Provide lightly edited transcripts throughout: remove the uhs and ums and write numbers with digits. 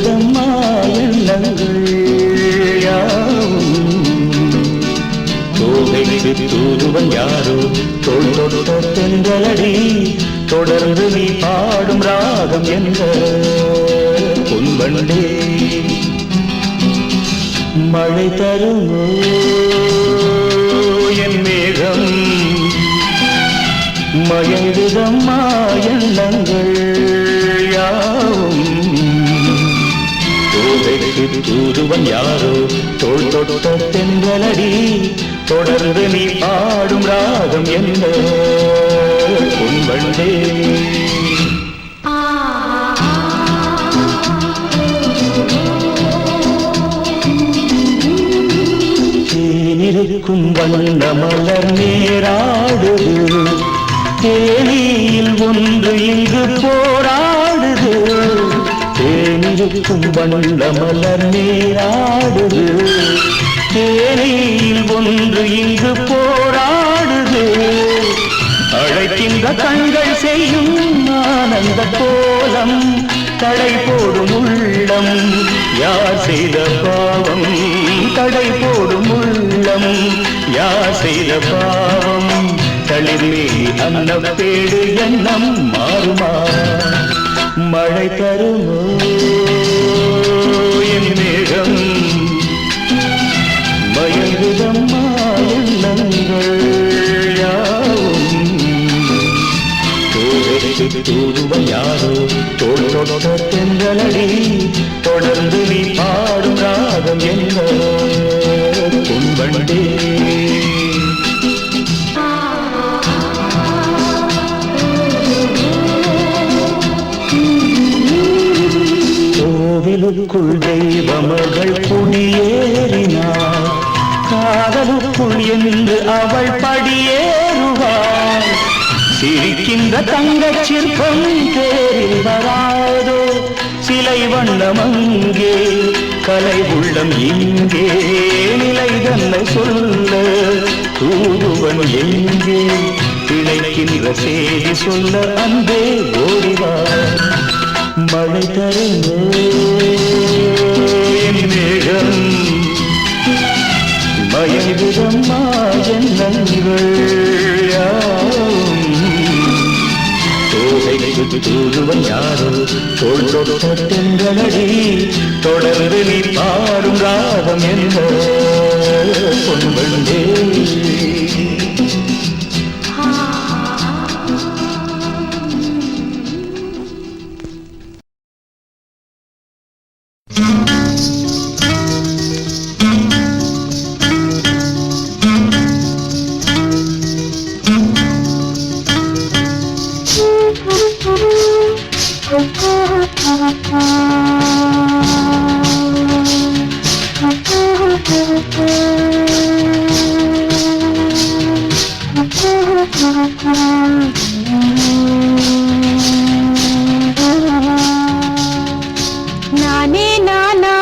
மயங்குதம்மா எண்ணங்கள் தோகைக்கு தூதுவன் யாரோ தோள் தொட்ட தென்றலடி தொடர்ந்து நீ பாடும் ராகம் என்ற பொன்வண்டே மழை தருமோ என் மேகம் மயங்குதம்மா எண்ணங்கள் தூதுவன் யாரோ தோள் தொட்ட தென்றலடி தொடர்ந்து நீ பாடும் ராகம் என்ன பொன்வண்டே தேனிருக்கும் வண்ண மலர் நேராடுது தேனியில் ஒன்று இங்கு போராடுது தேனிருக்கும் வண்ண மலர் நேராடுது தேனியில் ஒன்று இங்கு போராடுது அழைக்கின்ற கண்கள் செய்யும் ஆனந்த கோலம் தடை போடும் உள்ளம் யார் செய்த பாவம் தடை போடும் உள்ளம் யார் செய்த பாவம் தளிர்மே அன்னப்பேடு எண்ணம் மாறுமா மழை தருமோ என் மேகம் மயங்குதம்மா எண்ணங்கள் தூதுவன் யாரோ தோள் தொட்ட தென்றலடி தொடர்ந்து நீ பாடும் ராகம் என்ன பொன்வண்டே கோவிலுக்குள் தெய்வமகள் குடியேறினாள் காதலுக்குள் என்று அவள் படியேறுவாள் சிரிக்கின்ற தங்கச் சிற்பம் தேரில் வராதோ சிலை வண்ணம் அங்கே கலை உள்ளம் இங்கே நிலை தன்னை சொல்ல தூதுவன் எங்கே இணைக்கின்ற செய்தி சொல்ல அன்பே ஓடிவார் மழை தருந்தோ என் மேகம் மயங்குதம்மா எண்ணங்கள் தூதுவன் யாரோ தோள் தொட்ட தென்றலடி தொடர்ந்து நீ பாடும் ராகம் என்ன பொன்வண்டே நானே நானா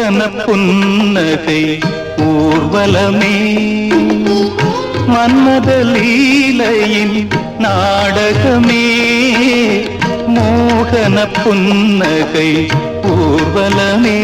மோகன புன்னகை ஊர்வலமே மன்மத லீலையின் நாடகமே மோகன புன்னகை ஊர்வலமே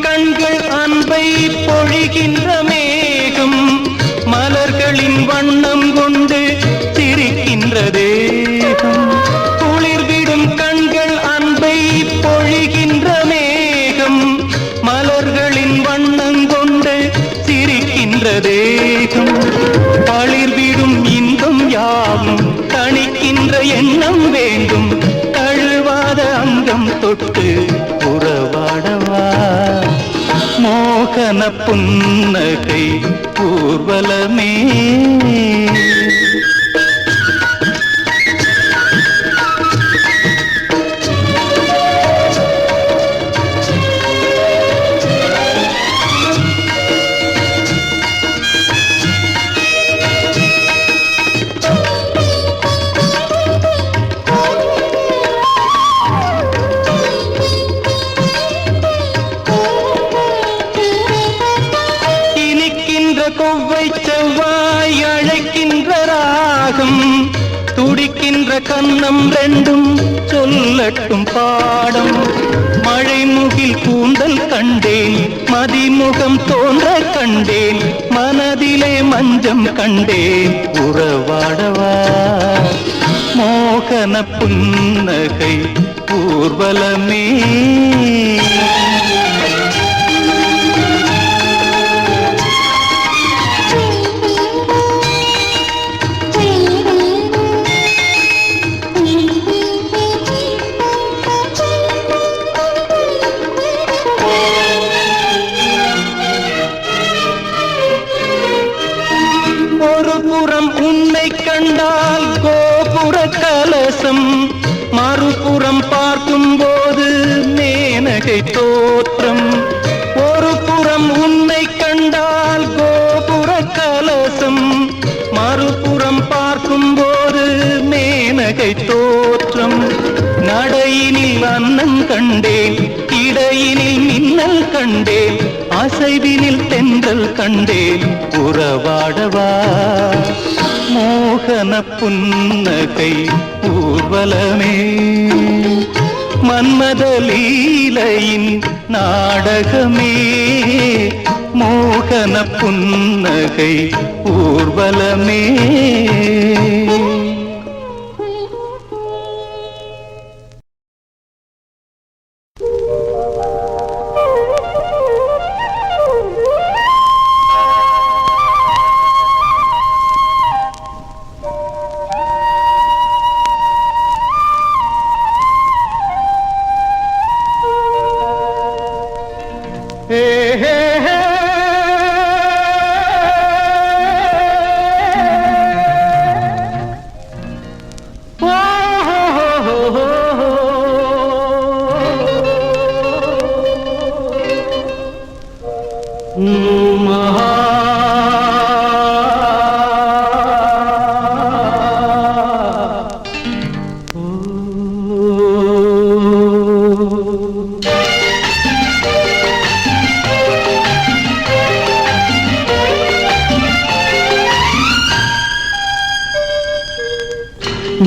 கண்கள் அன்பை பொழிகின்ற மேகம் மலர்களின் வண்ணம் கொண்டு சிரிக்கின்ற தேகம் குளிர்விடும் கண்கள் அன்பை பொழிகின்ற மேகம் மலர்களின் வண்ணம் கொண்டு சிரிக்கின்ற தேகம் பளிர்விடும் இன்பம் யாவும் தணிக்கின்ற எண்ணம் வேண்டும் தழுவாத அங்கம் தொட்டு உறவாடவா மோகன புன்னகை ஊர்வலமே கொவ்வை செவ்வாய் அழைக்கின்ற ராகம் துடிக்கின்ற கன்னம் ரெண்டும் சொல்லட்டும் பாடம் மழை முகில் கூந்தல் கண்டேன் மதிமுகம் தோன்ற கண்டேன் மனதிலே மஞ்சம் கண்டேன் உறவாடவா மோகன புன்னகை ஊர்வலமே ஒரு புறம் உன்னை கண்டால் கோபுர கலசம் மறுபுறம் பார்க்கும் போது மேனகை தோற்றம் ஒரு புறம் உன்னை கண்டால் கோபுர கலசம் மறுபுறம் பார்க்கும் போது மேனகை தோற்றம் நடையினில் அன்னம் கண்டேன் இடையினில் மின்னல் கண்டேன் அசைவினில் தென்றல் கண்டேன் உறவாடவா மோகன புன்னகை ஊர்வலமே மன்மத லீலையின் நாடகமே மோகன புன்னகை ஊர்வலமே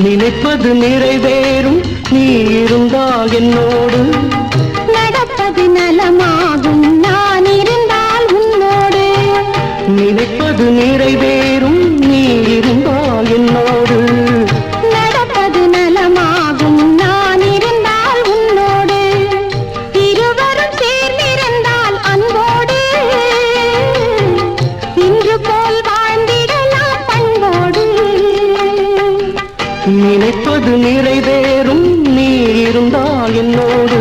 நினைப்பது நிறைவேறும் நீ இருந்தால் என்னோடு நடப்பது நலமாகும் நான் இருந்தால் உன்னோடு நினைப்பது நிறைவேறும் நீ இருந்தால் என்னோடு நடப்பது நலமாகும் நான் இருந்தால் உன்னோடு இருவரும் சேர்ந்திருந்தால் அன்போடு இன்று போல் வாழ்ந்திடலாம் பண்போடு நினைப்பது நிறைவேறும் நீ இருந்தால் என்னோடு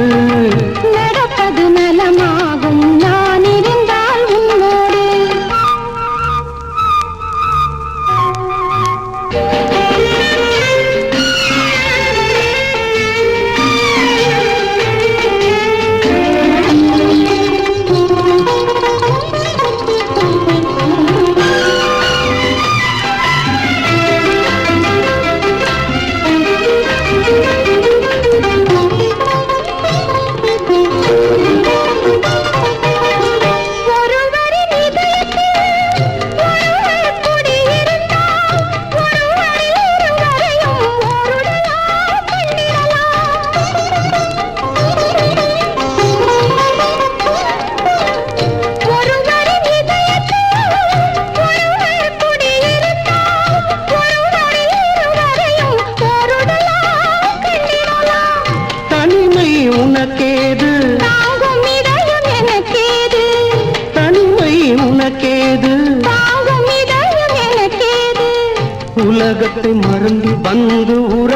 நடப்பது நலமாகும் நான் இருந்தால் உன்னோடு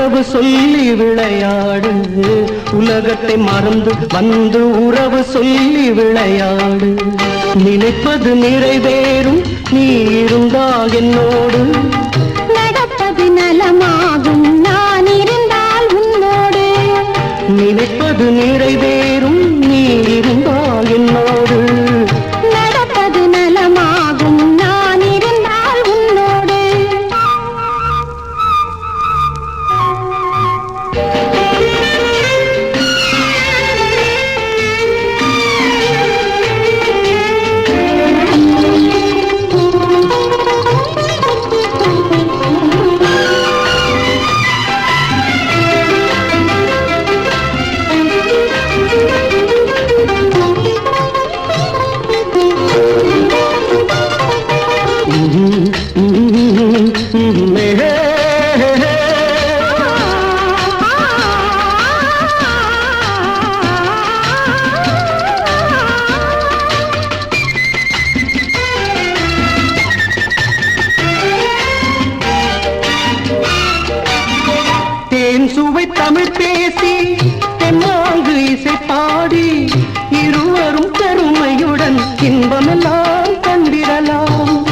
உறவு சொல்லி விளையாடு உலகத்தை மறந்து வந்து உறவு சொல்லி விளையாடு நினைப்பது நிறைவேறும் நீ இருந்தால் என்னோடு நடப்பது நலமாகும் நான் இருந்தால் உன்னோடு நினைப்பது நிறைவேறும் நீ இருந்தால் என்னோடு நடப்பது நலமாகும் நான் இருந்தால் உன்னோடு சுவை தமிழ் பேசி தென்னாங்கு இசை பாடி இருவரும் பெருமையுடன் இன்பமெல்லாம் கண்டிரலாம்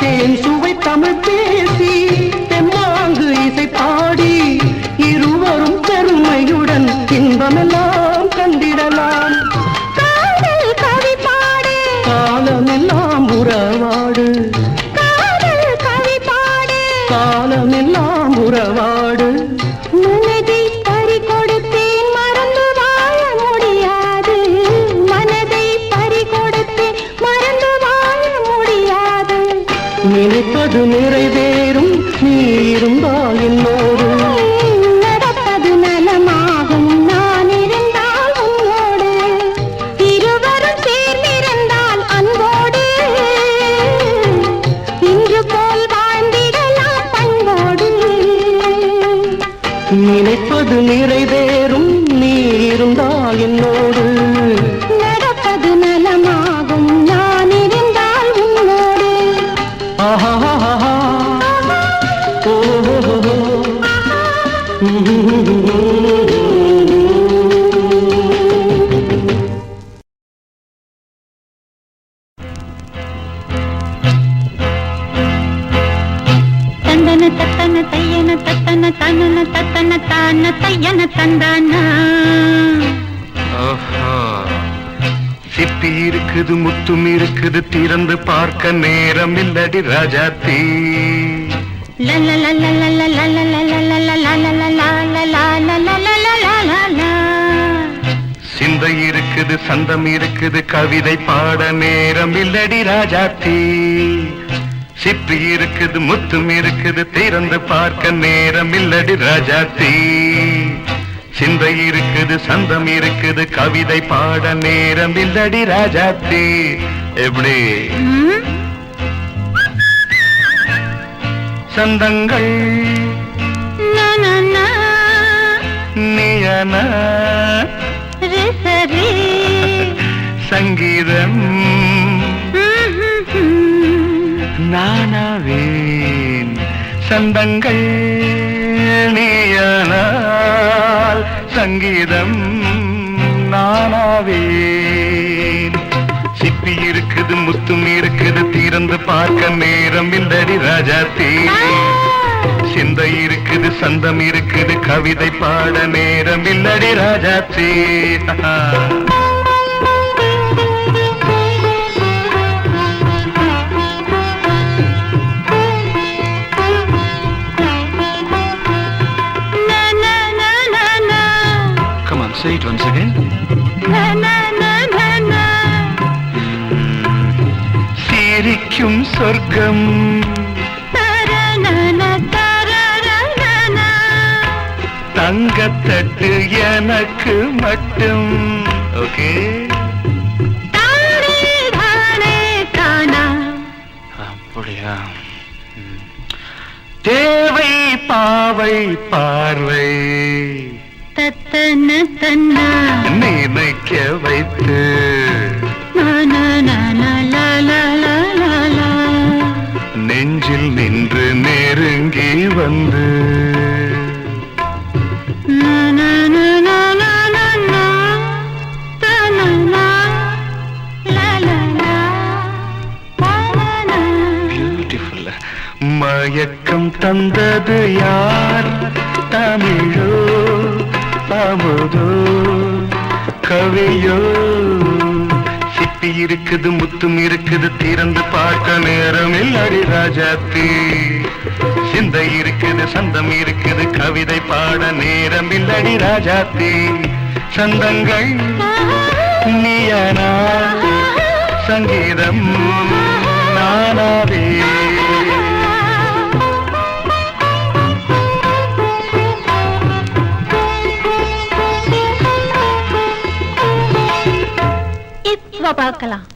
தேன் சுவை தமிழ் பேசி தென்னாங்கு இசை பாடி இருவரும் பெருமையுடன் இன்பமெல்லாம் கண்டிரலாம் காதல் கவி பாடு காலமெல்லாம் உறவாடு காலமெல்லாம் உறவாடு மனதை பறி கொடுத்தேன் மறந்து வாழ முடியாது மனதை பறி கொடுத்தேன் மறந்து வாழ முடியாது நினைப்பது நிறைவேறும் நீ இருந்தால் என்னோடு நடப்பது நலமாகும் நான் இருந்தால் உன்னோடு இருவரும் சேர்ந்திருந்தால் அன்போடு இன்று போல் வாழ்ந்திடலாம் பண்போடு நினைப்பது நிறைவேறும் நீ இருந்தால் என்னோடு நடப்பது நலமாகும் நான் இருந்தால் உன்னோடு ஆஹா ஓஹோ தந்தன தத்தன தையன தத்தன தனன தத்தன தான தையன தந்தானா சிப்பி இருக்குது முத்தும் இருக்குது திறந்து பார்க்க நேரம் இல்லடி ராஜாத்தி சிந்தை இருக்குது சந்தம் இருக்குது கவிதை பாட நேரம் இல்லடி ராஜாத்தி சிப்பி இருக்குது முத்தும் இருக்குது திறந்து பார்க்க நேரம் இல்லடி ராஜாத்தி சிந்தை இருக்குது சந்தம் இருக்குது கவிதை பாட நேரம் இல்லடி ராஜாத்தி எப்படி சந்தங்கள் நீயன சங்கீதம் நானாவேன் சந்தங்கள் நீயனால் சங்கீதம் நானாவேன் சிப்பி இருக்குது முத்தும் இருக்குது திறந்து பார்க்க நேரம் இல்லடி ராஜாத்தி சிந்தை இருக்குது சந்தம் இருக்குது கவிதை பாட நேரம் இல்லடி Rajathi Say it once again. சிரிக்கும் சொர்க்கம் தங்கத்தட்டு எனக்கு மட்டும் ஓகே அப்படியா தேவை பாவை பார்வை நினைக்க வைத்து மயக்கம் தந்தது யார்? தமிழோ அமுதோ கவியோ? சிப்பி இருக்குது முத்தும் இருக்குது திறந்து பார்க்க நேரம் இல்லடி ராஜாத்தி. சிந்தை இருக்குது சந்தம் இருக்குது கவிதை பாட நேரம் இல்லடி ராஜாத்தி. சந்தங்கள் நீயனா சங்கீதம் நானாவே. இப்ப பார்க்கலாம்.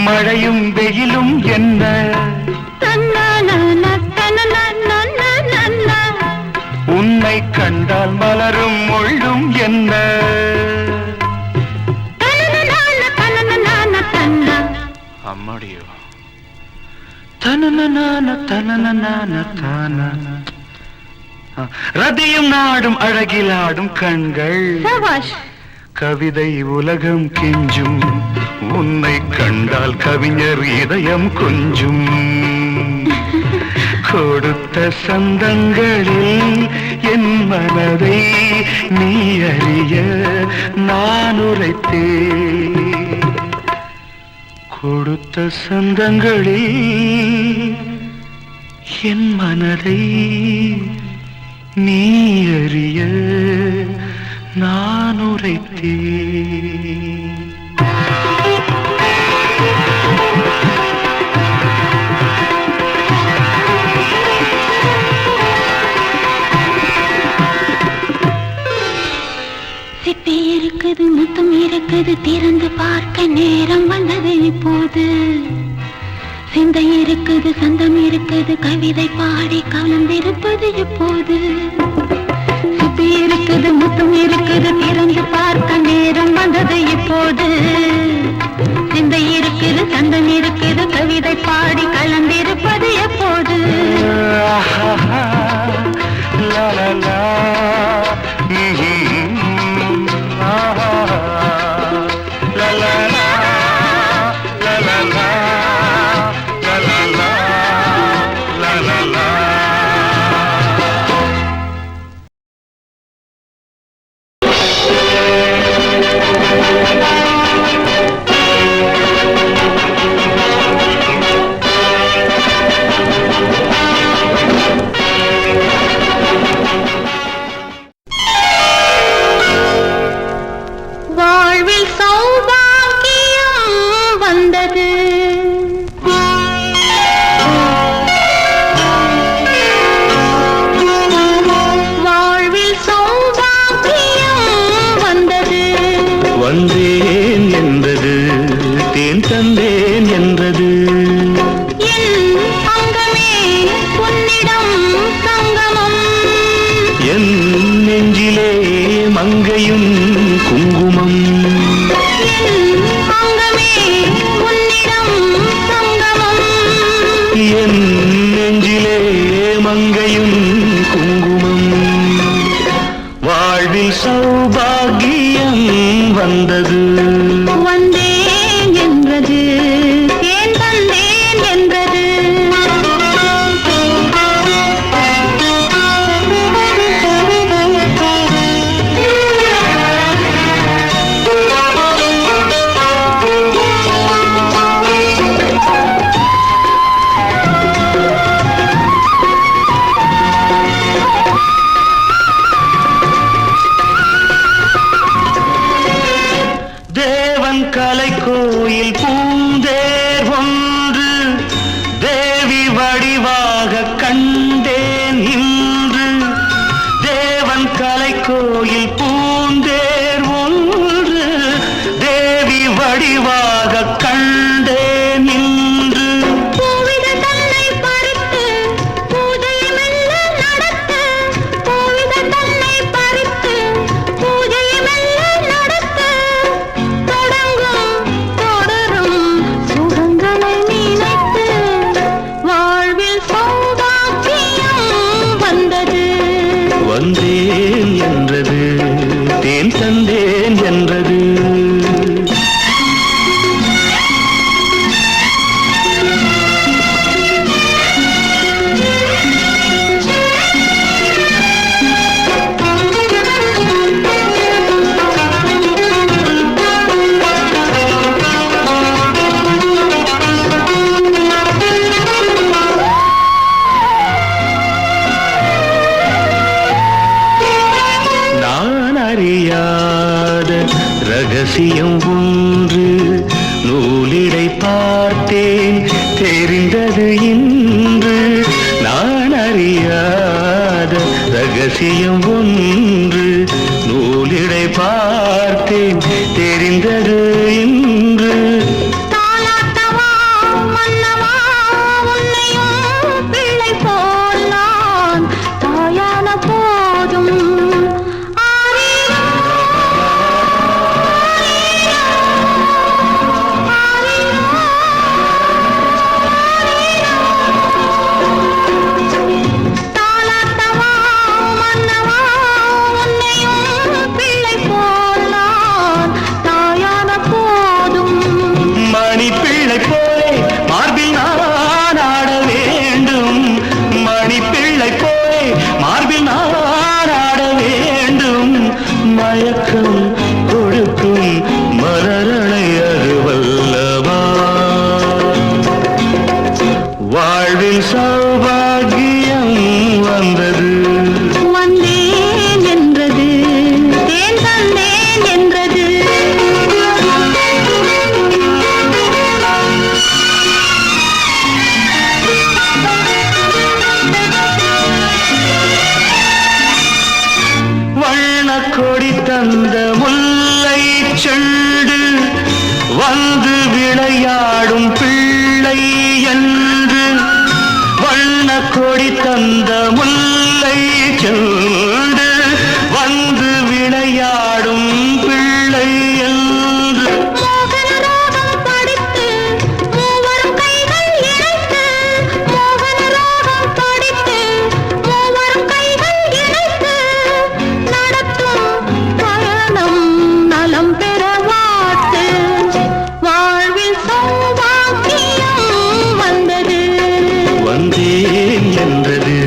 மழையும் வெயிலும் என்ன? உன்னை கண்டால் மலரும் மொழியும் என்ன? அம்மாடியோ தனன தனன தான. ரதியும் நாடும் அழகிலாடும் கண்கள். கவிதை உலகம் கெஞ்சும். உன்னை கண்டால் கவிஞர் இதயம் கொஞ்சும். கொடுத்த சந்தங்களில் என் மனதை நீ அறிய நான் உரைத்தேன். கொடுத்த சந்தங்களில் என் மனதை நீ அறிய நான் உரைத்தேன். சிப்பி இருக்குது முத்தம் இருக்குது திறந்து பார்க்க நேரம் வந்தது இப்போது. சிந்தை இருக்குது சந்தம் இருக்குது கவிதை பாடி கலந்திருப்பது எப்போது. சிப்பி இருக்குது முத்தம் இருக்குது திறந்து பார்க்க நேரம் வந்தது இப்போது. சிந்தை இருக்குது சந்தம் இருக்குது கவிதை பாடி கலந்திருப்பது எப்போது. வாழ்வில் சௌபாகியம் வந்தது. வாழ்வில் சௌபாகியம் வந்தது. வந்தேன் என்றது தேன் தந்தேன் என்றது. என் அங்கமே உன்னிடம் சங்கமம். என் நெஞ்சிலே மங்கையும் குங்குமம். என் அங்கமே உன்னிடம் சங்கமம். என் நெஞ்சிலே மங்கையும் குங்குமம். வாழ்வில் சௌபாகியம் வந்தது. வந்தேன் என்றது ஏன் தந்தேன் என்றது. தேவன் கலை கோயில் பூந்தேர் ஒன்று தேவி வடிவாக கண்டேன் இன்று. தேவன் கலை கோயில் பூந்தேர் ஒன்று தேவி வடிவாக கண்டேன் இன்று. பூவித தன்னை பறித்து பூஜை மெல்ல நடத்த. பூவித தன்னை பறித்து பூஜை மெல்ல நடத்த. தொடங்கும் தொடரும் சுகங்களை நினைத்து வாழ்வில் சௌபாகியம் வந்தது. வந்தேன் என்றது தேன் தந்தேன் என்றது. ரகசியம் ஒன்று நூலிடை பார்த்தேன் தெரிந்தது இன்று நான் அறியாத ரகசியம் ஒன்று நூலிடை பார்த்தேன் தெரிந்தது இன்று தாலாட்டவா மன்னவா உன்னையும் பிள்ளை போல் நான் தாயான போதும் ஆரீரோ, தாலாட்டவா மன்னவா உன்னையும் பிள்ளை போல் நான் தாயான போதும் மணிப்பிள்ளை போலே மார்பில் நான் ஆட வேண்டும் மணிப்பிள்ளை போலே மார்பில் நான் ஆட வேண்டும் மயக்கம் கொடுக்கும் மலரலை அதுவல்லவா வாழ்வில் சௌபாகியம் வந்தது வந்தேன் என்றது தேன் தந்தேன் என்றது வண்ணக் கொடி தந்த முல்லை செண்டு வந்து விளையாடும் பிள்ளை என்று வண்ணக் கொடி தந்த முல்லை செண்டு வந்து விளையாடும் பிள்ளை என்று மோகன ராகம் படித்து மூவரும் கைகள் இணைத்து மோகன ராகம் படித்து மூவரும் கைகள் இணைத்து நடத்தும் பயணம் நலம் பெற வாட்டு வாழ்வில் சௌபாக்கியம் வந்தது வந்தேன் என்றது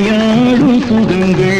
விளையாடும் சுகங்கள்